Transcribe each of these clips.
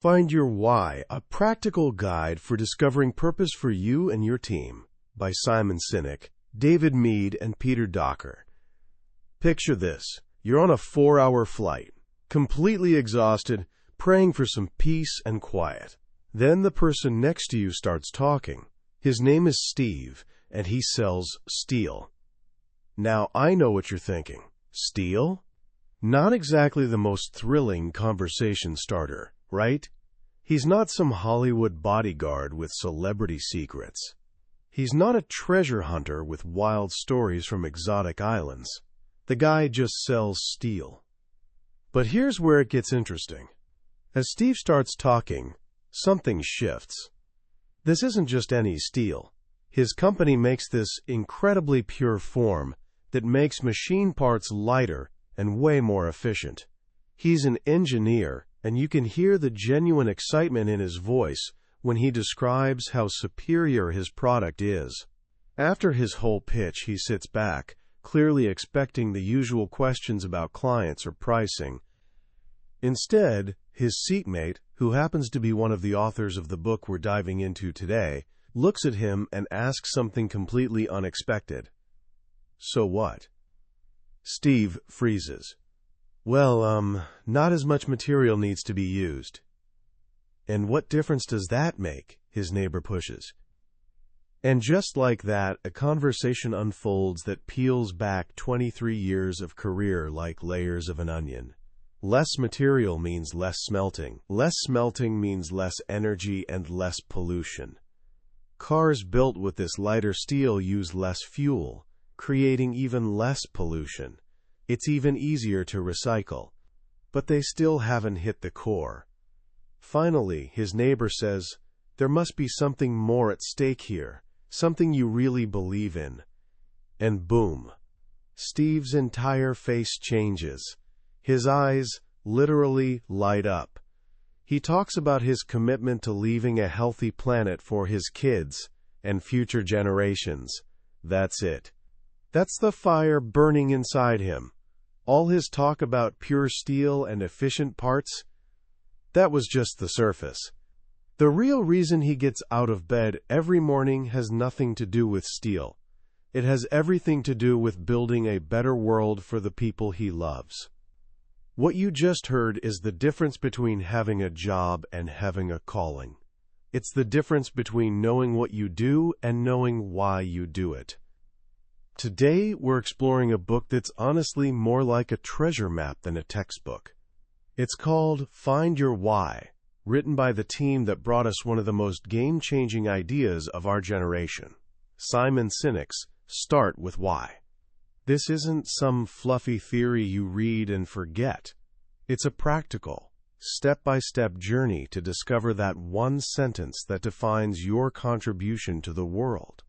Find Your Why, a practical guide for discovering purpose for you and your team, by Simon Sinek, David Mead, and Peter Docker. Picture this. You're on a 4-hour flight, completely exhausted, praying for some peace and quiet. Then the person next to you starts talking. His name is Steve, and he sells steel. Now, I know what you're thinking. Steel? Not exactly the most thrilling conversation starter, right? He's not some Hollywood bodyguard with celebrity secrets. He's not a treasure hunter with wild stories from exotic islands. The guy just sells steel. But here's where it gets interesting. As Steve starts talking, something shifts. This isn't just any steel. His company makes this incredibly pure form that makes machine parts lighter and way more efficient. He's an engineer, and you can hear the genuine excitement in his voice when he describes how superior his product is. After his whole pitch, he sits back, clearly expecting the usual questions about clients or pricing. Instead, his seatmate, who happens to be one of the authors of the book we're diving into today, looks at him and asks something completely unexpected. So what? Steve freezes. Well, not as much material needs to be used. And what difference does that make? His neighbor pushes. And just like that, a conversation unfolds that peels back 23 years of career like layers of an onion. Less material means less smelting. Less smelting means less energy and less pollution. Cars built with this lighter steel use less fuel, creating even less pollution. It's even easier to recycle. But they still haven't hit the core. Finally, his neighbor says, "There must be something more at stake here, something you really believe in." And boom, Steve's entire face changes. His eyes literally light up. He talks about his commitment to leaving a healthy planet for his kids and future generations. That's it. That's the fire burning inside him. All his talk about pure steel and efficient parts, that was just the surface. The real reason he gets out of bed every morning has nothing to do with steel. It has everything to do with building a better world for the people he loves. What you just heard is the difference between having a job and having a calling. It's the difference between knowing what you do and knowing why you do it. Today, we're exploring a book that's honestly more like a treasure map than a textbook. It's called Find Your Why, written by the team that brought us one of the most game-changing ideas of our generation, Simon Sinek's Start with Why. This isn't some fluffy theory you read and forget. It's a practical, step-by-step journey to discover that one sentence that defines your contribution to the world.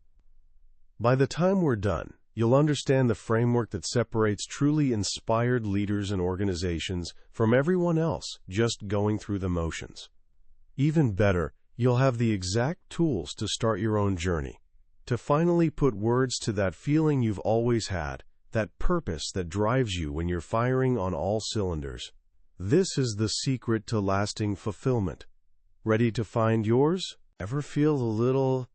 By the time we're done, you'll understand the framework that separates truly inspired leaders and organizations from everyone else just going through the motions. Even better, you'll have the exact tools to start your own journey, to finally put words to that feeling you've always had, that purpose that drives you when you're firing on all cylinders. This is the secret to lasting fulfillment. Ready to find yours? Ever feel a little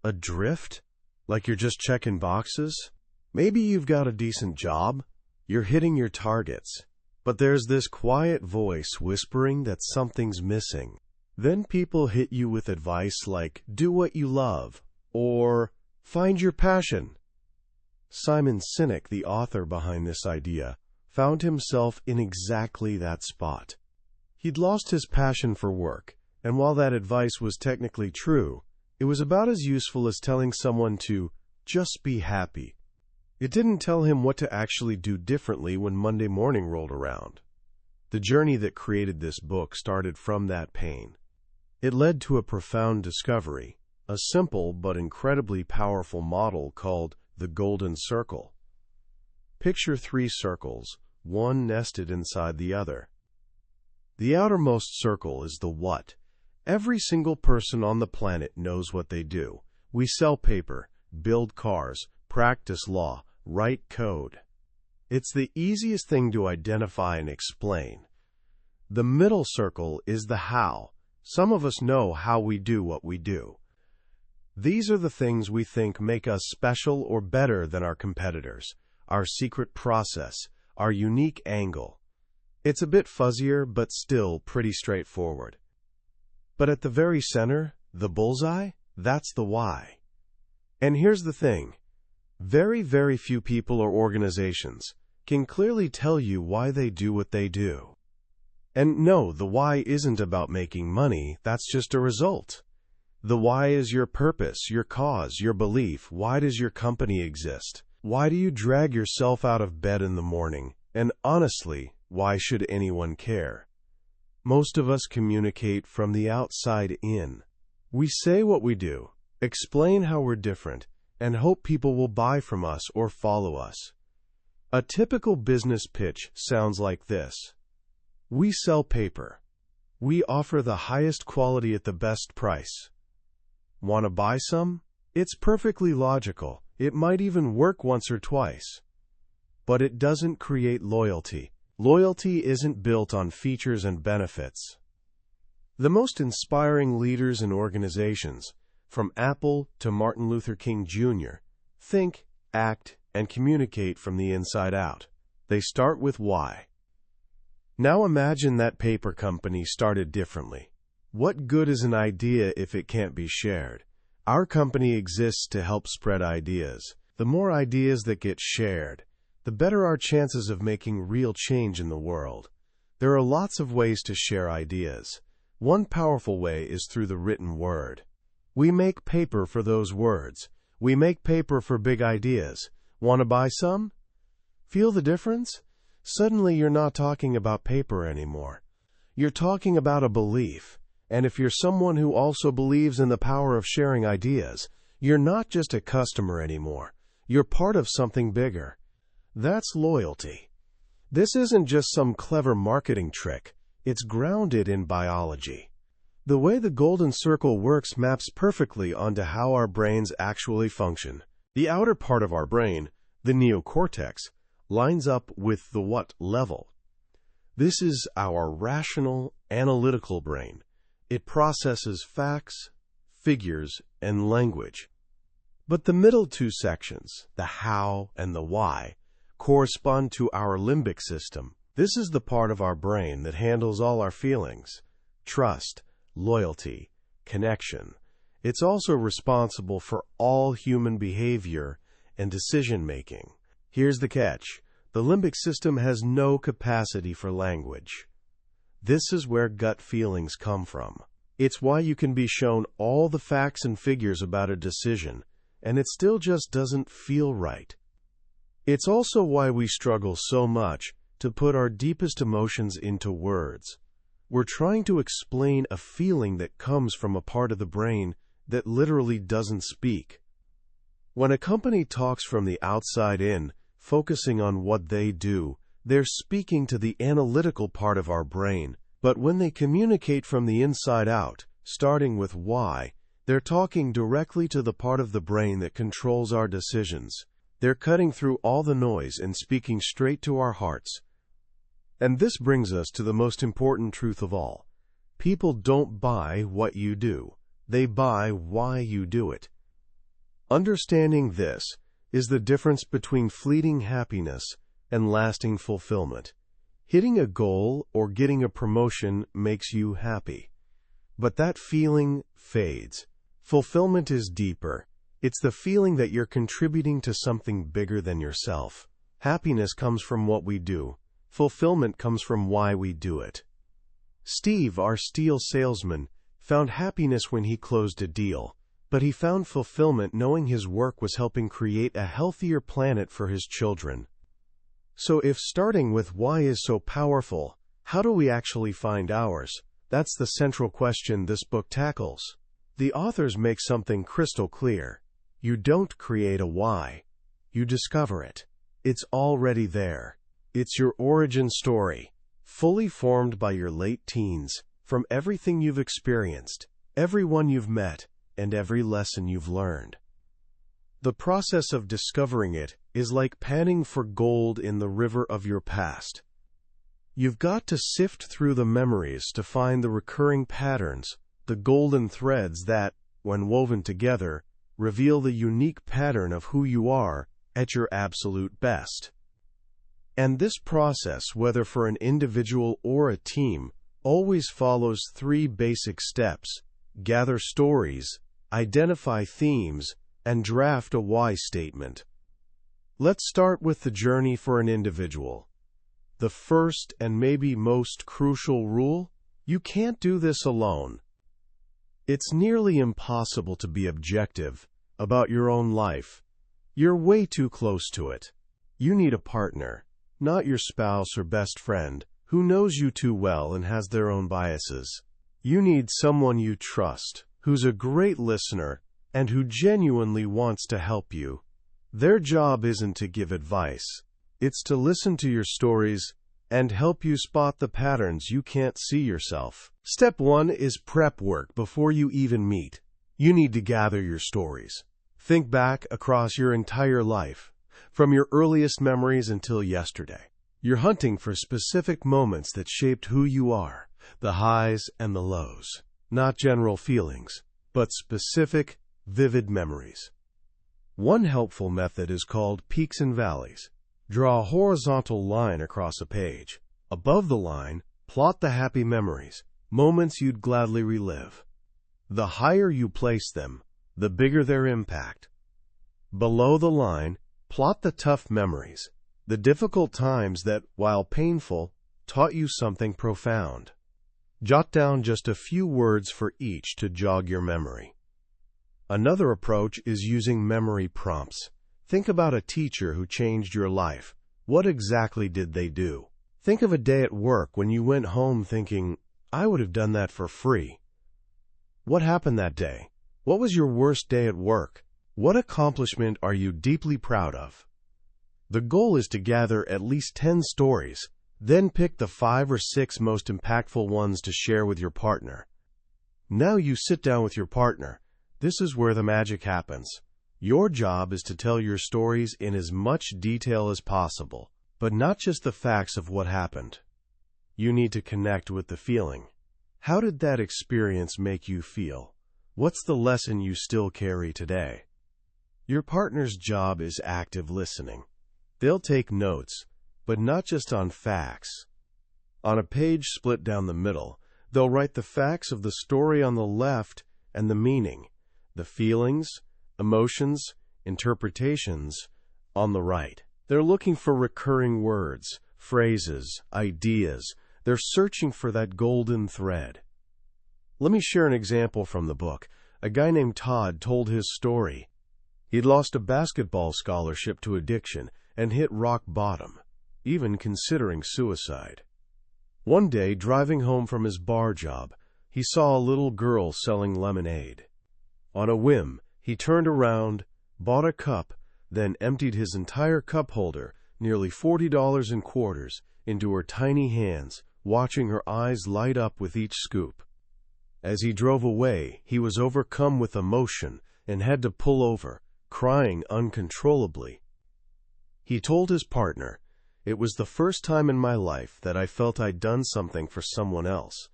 adrift? Like you're just checking boxes? Maybe you've got a decent job, you're hitting your targets, but there's this quiet voice whispering that something's missing. Then people hit you with advice like, do what you love, or find your passion. Simon Sinek, the author behind this idea, found himself in exactly that spot. He'd lost his passion for work, and while that advice was technically true, it was about as useful as telling someone to just be happy. It didn't tell him what to actually do differently when Monday morning rolled around. The journey that created this book started from that pain. It led to a profound discovery, a simple but incredibly powerful model called the Golden Circle. Picture 3 circles, one nested inside the other. The outermost circle is the what. Every single person on the planet knows what they do. We sell paper, build cars, practice law, write code. It's the easiest thing to identify and explain. The middle circle is the how. Some of us know how we do what we do. These are the things we think make us special or better than our competitors, our secret process, our unique angle. It's a bit fuzzier, but still pretty straightforward. But at the very center, the bullseye, that's the why. And here's the thing. Very, very few people or organizations can clearly tell you why they do what they do. And no, the why isn't about making money, that's just a result. The why is your purpose, your cause, your belief. Why does your company exist? Why do you drag yourself out of bed in the morning? And honestly, why should anyone care? Most of us communicate from the outside in. We say what we do, explain how we're different, and hope people will buy from us or follow us. A typical business pitch sounds like this. We sell paper. We offer the highest quality at the best price. Want to buy some? It's perfectly logical. It might even work once or twice. But it doesn't create loyalty. Loyalty isn't built on features and benefits. The most inspiring leaders in organizations, from Apple to Martin Luther King Jr., think, act, and communicate from the inside out. They start with why. Now imagine that paper company started differently. What good is an idea if it can't be shared? Our company exists to help spread ideas. The more ideas that get shared, the better our chances of making real change in the world. There are lots of ways to share ideas. One powerful way is through the written word. We make paper for those words. We make paper for big ideas. Want to buy some? Feel the difference? Suddenly you're not talking about paper anymore. You're talking about a belief. And if you're someone who also believes in the power of sharing ideas, you're not just a customer anymore. You're part of something bigger. That's loyalty. This isn't just some clever marketing trick. It's grounded in biology. The way the golden circle works maps perfectly onto how our brains actually function. The outer part of our brain, the neocortex, lines up with the what level. This is our rational, analytical brain. It processes facts, figures, and language. But the middle two sections, the how and the why, correspond to our limbic system. This is the part of our brain that handles all our feelings, trust, loyalty, connection. It's also responsible for all human behavior and decision-making. Here's the catch. The limbic system has no capacity for language. This is where gut feelings come from. It's why you can be shown all the facts and figures about a decision, and it still just doesn't feel right. It's also why we struggle so much to put our deepest emotions into words. We're trying to explain a feeling that comes from a part of the brain that literally doesn't speak. When a company talks from the outside in, focusing on what they do, they're speaking to the analytical part of our brain. But when they communicate from the inside out, starting with why, they're talking directly to the part of the brain that controls our decisions. They're cutting through all the noise and speaking straight to our hearts. And this brings us to the most important truth of all. People don't buy what you do. They buy why you do it. Understanding this is the difference between fleeting happiness and lasting fulfillment. Hitting a goal or getting a promotion makes you happy. But that feeling fades. Fulfillment is deeper. It's the feeling that you're contributing to something bigger than yourself. Happiness comes from what we do. Fulfillment comes from why we do it. Steve, our steel salesman, found happiness when he closed a deal, but he found fulfillment knowing his work was helping create a healthier planet for his children. So if starting with why is so powerful, how do we actually find ours? That's the central question this book tackles. The authors make something crystal clear. You don't create a why. You discover it. It's already there. It's your origin story, fully formed by your late teens, from everything you've experienced, everyone you've met, and every lesson you've learned. The process of discovering it is like panning for gold in the river of your past. You've got to sift through the memories to find the recurring patterns, the golden threads that, when woven together, reveal the unique pattern of who you are at your absolute best. And this process, whether for an individual or a team, always follows three basic steps: gather stories, identify themes, and draft a why statement. Let's start with the journey for an individual. The first and maybe most crucial rule: you can't do this alone. It's nearly impossible to be objective about your own life. You're way too close to it. You need a partner, not your spouse or best friend, who knows you too well and has their own biases. You need someone you trust, who's a great listener, and who genuinely wants to help you. Their job isn't to give advice. It's to listen to your stories and help you spot the patterns you can't see yourself. Step 1 is prep work before you even meet. You need to gather your stories. Think back across your entire life, from your earliest memories until yesterday. You're hunting for specific moments that shaped who you are, the highs and the lows. Not general feelings, but specific, vivid memories. One helpful method is called peaks and valleys. Draw a horizontal line across a page. Above the line, plot the happy memories, moments you'd gladly relive. The higher you place them, the bigger their impact. Below the line, plot the tough memories, the difficult times that, while painful, taught you something profound. Jot down just a few words for each to jog your memory. Another approach is using memory prompts. Think about a teacher who changed your life. What exactly did they do? Think of a day at work when you went home thinking, I would have done that for free. What happened that day? What was your worst day at work? What accomplishment are you deeply proud of? The goal is to gather at least 10 stories, then pick the 5 or 6 most impactful ones to share with your partner. Now you sit down with your partner. This is where the magic happens. Your job is to tell your stories in as much detail as possible, but not just the facts of what happened. You need to connect with the feeling. How did that experience make you feel? What's the lesson you still carry today? Your partner's job is active listening. They'll take notes, but not just on facts. On a page split down the middle, they'll write the facts of the story on the left and the meaning, the feelings, emotions, interpretations, on the right. They're looking for recurring words, phrases, ideas. They're searching for that golden thread. Let me share an example from the book. A guy named Todd told his story. He'd lost a basketball scholarship to addiction and hit rock bottom, even considering suicide. One day, driving home from his bar job, he saw a little girl selling lemonade. On a whim, he turned around, bought a cup, then emptied his entire cup holder, nearly $40 in quarters, into her tiny hands, watching her eyes light up with each scoop. As he drove away, he was overcome with emotion and had to pull over, crying uncontrollably. He told his partner, "It was the first time in my life that I felt I'd done something for someone else.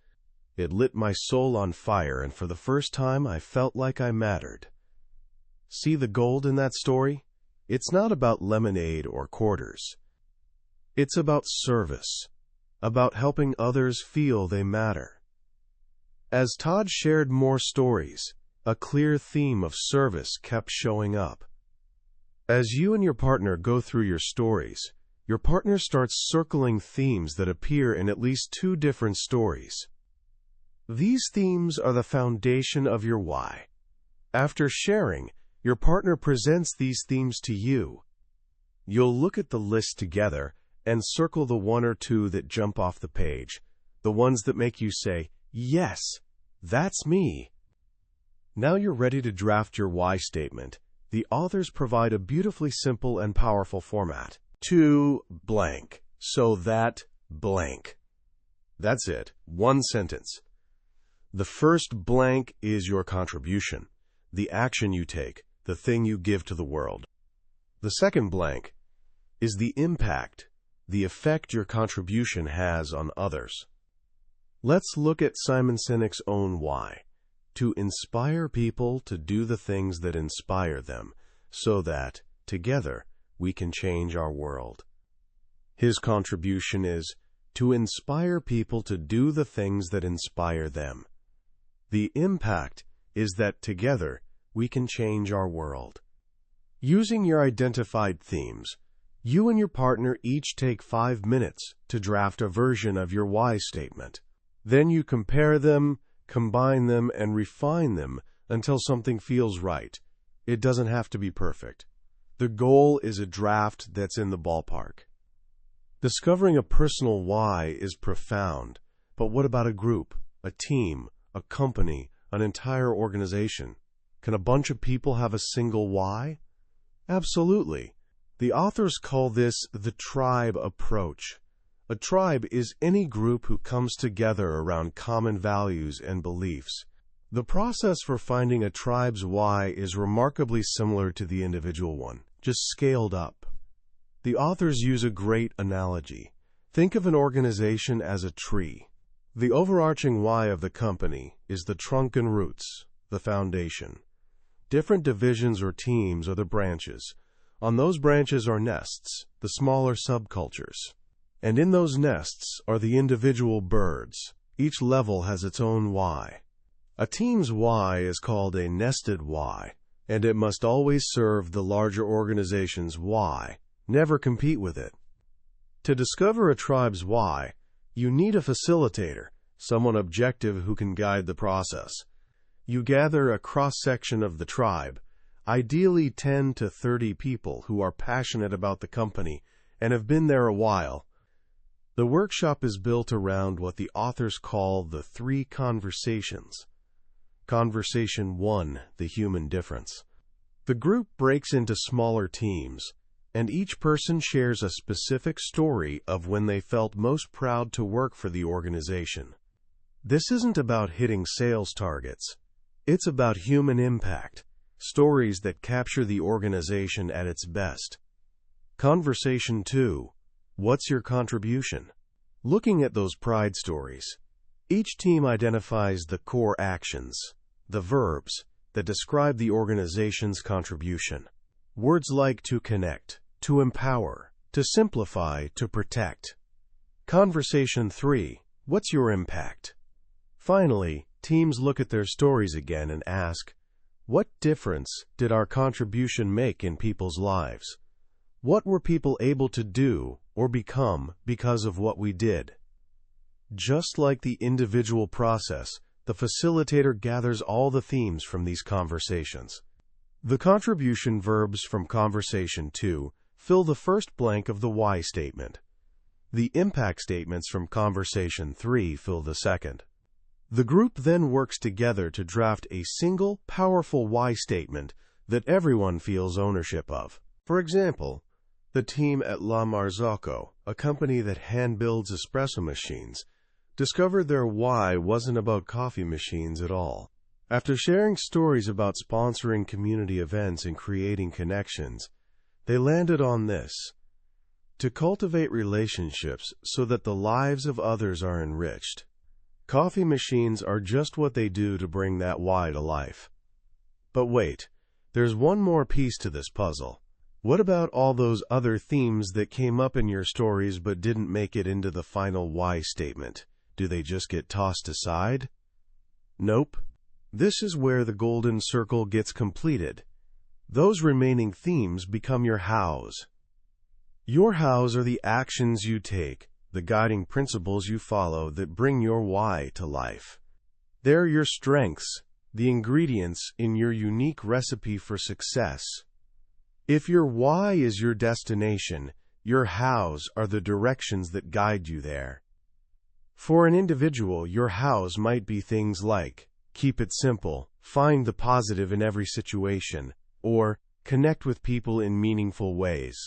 It lit my soul on fire, and for the first time I felt like I mattered." See the gold in that story? It's not about lemonade or quarters. It's about service, about helping others feel they matter. As Todd shared more stories, a clear theme of service kept showing up. As you and your partner go through your stories, your partner starts circling themes that appear in at least 2 different stories. These themes are the foundation of your why. After sharing, your partner presents these themes to you. You'll look at the list together and circle the 1 or 2 that jump off the page, the ones that make you say, "Yes, that's me." Now you're ready to draft your why statement. The authors provide a beautifully simple and powerful format. To blank, so that blank. That's it. 1 sentence. The first blank is your contribution, the action you take, the thing you give to the world. The second blank is the impact, the effect your contribution has on others. Let's look at Simon Sinek's own why: to inspire people to do the things that inspire them, so that, together, we can change our world. His contribution is to inspire people to do the things that inspire them. The impact is that together we can change our world. Using your identified themes, you and your partner each take 5 minutes to draft a version of your why statement. Then you compare them, combine them, and refine them until something feels right. It doesn't have to be perfect. The goal is a draft that's in the ballpark. Discovering a personal why is profound, but what about a group, a team, a company, an entire organization? Can a bunch of people have a single why? Absolutely. The authors call this the tribe approach. A tribe is any group who comes together around common values and beliefs. The process for finding a tribe's why is remarkably similar to the individual one, just scaled up. The authors use a great analogy. Think of an organization as a tree. The overarching why of the company is the trunk and roots, the foundation. Different divisions or teams are the branches. On those branches are nests, the smaller subcultures. And in those nests are the individual birds. Each level has its own why. A team's why is called a nested why, and it must always serve the larger organization's why. Never compete with it. To discover a tribe's why, you need a facilitator, someone objective who can guide the process. You gather a cross-section of the tribe, ideally 10 to 30 people who are passionate about the company and have been there a while. The workshop is built around what the authors call the 3 conversations. Conversation 1, the human difference. The group breaks into smaller teams, and each person shares a specific story of when they felt most proud to work for the organization. This isn't about hitting sales targets. It's about human impact, stories that capture the organization at its best. Conversation 2. What's your contribution? Looking at those pride stories, each team identifies the core actions, the verbs, that describe the organization's contribution. Words like to connect, to empower, to simplify, to protect. Conversation 3. What's your impact? Finally, teams look at their stories again and ask, what difference did our contribution make in people's lives? What were people able to do or become because of what we did? Just like the individual process, the facilitator gathers all the themes from these conversations. The contribution verbs from Conversation 2 fill the first blank of the why statement. The impact statements from Conversation 3 fill the second. The group then works together to draft a single, powerful why statement that everyone feels ownership of. For example, the team at La Marzocco, a company that hand-builds espresso machines, discovered their why wasn't about coffee machines at all. After sharing stories about sponsoring community events and creating connections, they landed on this: to cultivate relationships so that the lives of others are enriched. Coffee machines are just what they do to bring that why to life. But wait, there's one more piece to this puzzle. What about all those other themes that came up in your stories but didn't make it into the final why statement? Do they just get tossed aside? Nope. This is where the golden circle gets completed. Those remaining themes become your hows. Your hows are the actions you take, the guiding principles you follow that bring your why to life. They're your strengths, the ingredients in your unique recipe for success. If your why is your destination, your hows are the directions that guide you there. For an individual, your hows might be things like keep it simple, find the positive in every situation, or connect with people in meaningful ways.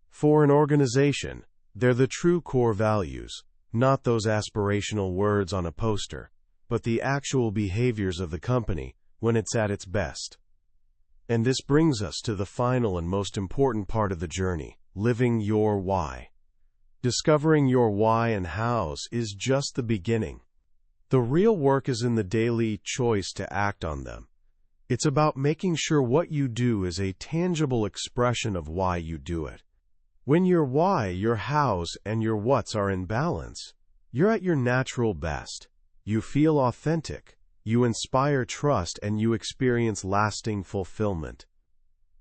For an organization, they're the true core values, not those aspirational words on a poster, but the actual behaviors of the company when it's at its best. And this brings us to the final and most important part of the journey: living your why. Discovering your why and hows is just the beginning. The real work is in the daily choice to act on them. It's about making sure what you do is a tangible expression of why you do it. When your why, your hows, and your whats are in balance, you're at your natural best. You feel authentic, you inspire trust, and you experience lasting fulfillment.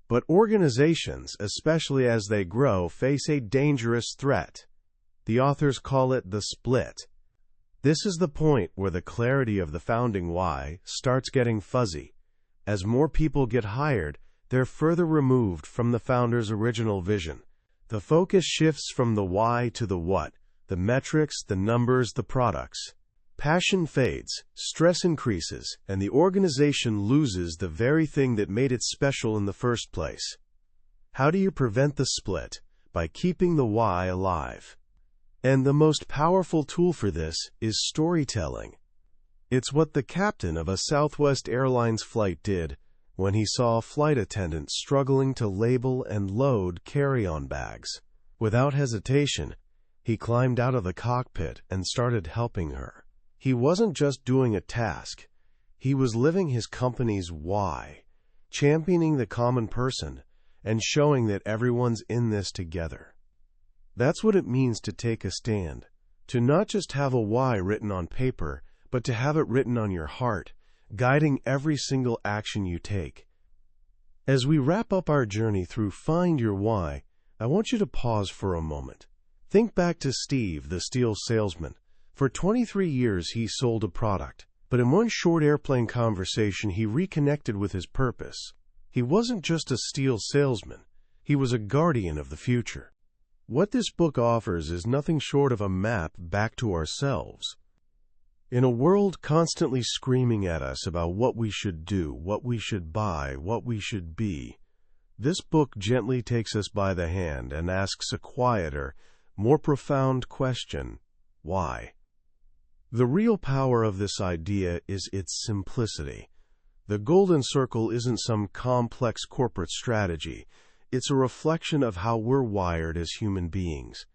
But organizations, especially as they grow, face a dangerous threat. The authors call it the split. This is the point where the clarity of the founding why starts getting fuzzy. As more people get hired, they're further removed from the founder's original vision. The focus shifts from the why to the what, the metrics, the numbers, the products. Passion fades, stress increases, and the organization loses the very thing that made it special in the first place. How do you prevent the split? By keeping the why alive. And the most powerful tool for this is storytelling. It's what the captain of a Southwest Airlines flight did when he saw a flight attendant struggling to label and load carry-on bags. Without hesitation, he climbed out of the cockpit and started helping her. He wasn't just doing a task. He was living his company's why, championing the common person, and showing that everyone's in this together. That's what it means to take a stand, to not just have a why written on paper, but to have it written on your heart, guiding every single action you take. As we wrap up our journey through Find Your Why, I want you to pause for a moment. Think back to Steve, the steel salesman. For 23 years he sold a product, but in one short airplane conversation he reconnected with his purpose. He wasn't just a steel salesman, he was a guardian of the future. What this book offers is nothing short of a map back to ourselves. In a world constantly screaming at us about what we should do, what we should buy, what we should be, this book gently takes us by the hand and asks a quieter, more profound question: why? The real power of this idea is its simplicity. The golden circle isn't some complex corporate strategy. It's a reflection of how we're wired as human beings.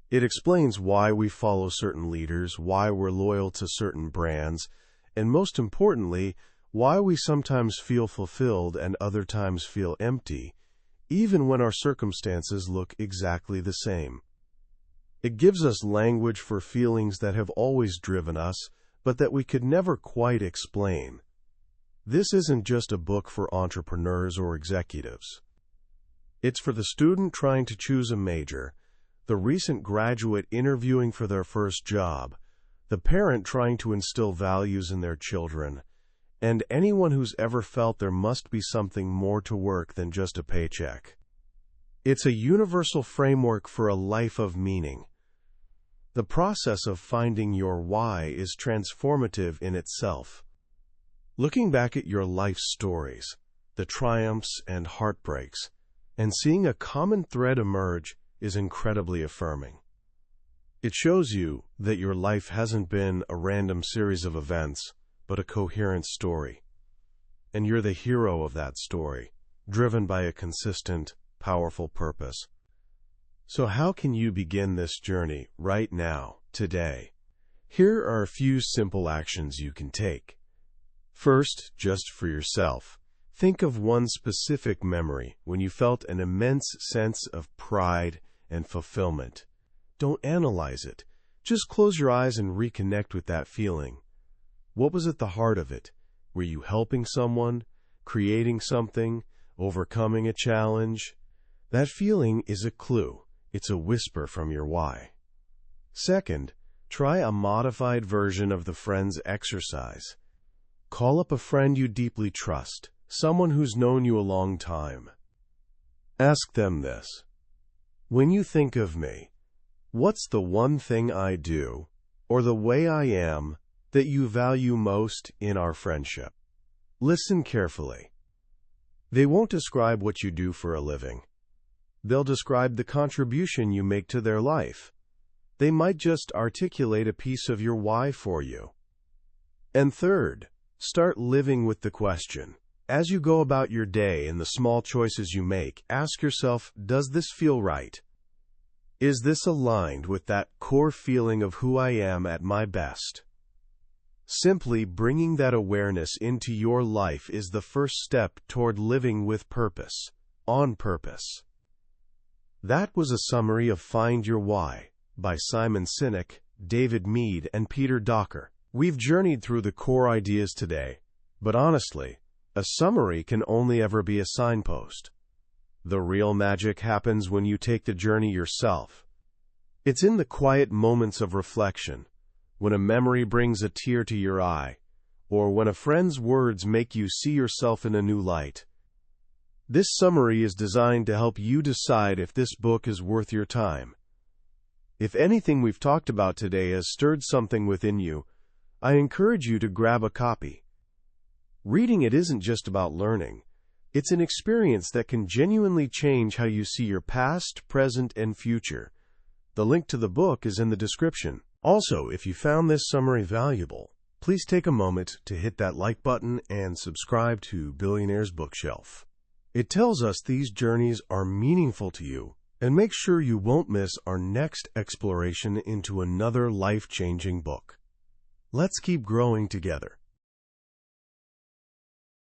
It explains why we follow certain leaders, why we're loyal to certain brands, and most importantly, why we sometimes feel fulfilled and other times feel empty, even when our circumstances look exactly the same. It gives us language for feelings that have always driven us, but that we could never quite explain. This isn't just a book for entrepreneurs or executives. It's for the student trying to choose a major, the recent graduate interviewing for their first job, the parent trying to instill values in their children, and anyone who's ever felt there must be something more to work than just a paycheck. It's a universal framework for a life of meaning. The process of finding your why is transformative in itself. Looking back at your life stories, the triumphs and heartbreaks, and seeing a common thread emerge is incredibly affirming. It shows you that your life hasn't been a random series of events, but a coherent story. And you're the hero of that story, driven by a consistent, powerful purpose. So how can you begin this journey right now, today? Here are a few simple actions you can take. First, just for yourself, think of one specific memory when you felt an immense sense of pride and fulfillment. Don't analyze it. Just close your eyes and reconnect with that feeling. What was at the heart of it? Were you helping someone, creating something, overcoming a challenge? That feeling is a clue. It's a whisper from your why. Second, try a modified version of the friends exercise. Call up a friend you deeply trust, someone who's known you a long time. Ask them this: when you think of me, what's the one thing I do, or the way I am, that you value most in our friendship? Listen carefully. They won't describe what you do for a living. They'll describe the contribution you make to their life. They might just articulate a piece of your why for you. And third, start living with the question. As you go about your day and the small choices you make, ask yourself, does this feel right? Is this aligned with that core feeling of who I am at my best? Simply bringing that awareness into your life is the first step toward living with purpose, on purpose. That was a summary of Find Your Why by Simon Sinek, David Mead, and Peter Docker. We've journeyed through the core ideas today, but honestly, a summary can only ever be a signpost. The real magic happens when you take the journey yourself. It's in the quiet moments of reflection, when a memory brings a tear to your eye, or when a friend's words make you see yourself in a new light. This summary is designed to help you decide if this book is worth your time. If anything we've talked about today has stirred something within you, I encourage you to grab a copy. Reading it isn't just about learning. It's an experience that can genuinely change how you see your past, present, and future. The link to the book is in the description. Also, if you found this summary valuable, please take a moment to hit that like button and subscribe to Billionaire's Bookshelf. It tells us these journeys are meaningful to you, and make sure you won't miss our next exploration into another life-changing book. Let's keep growing together.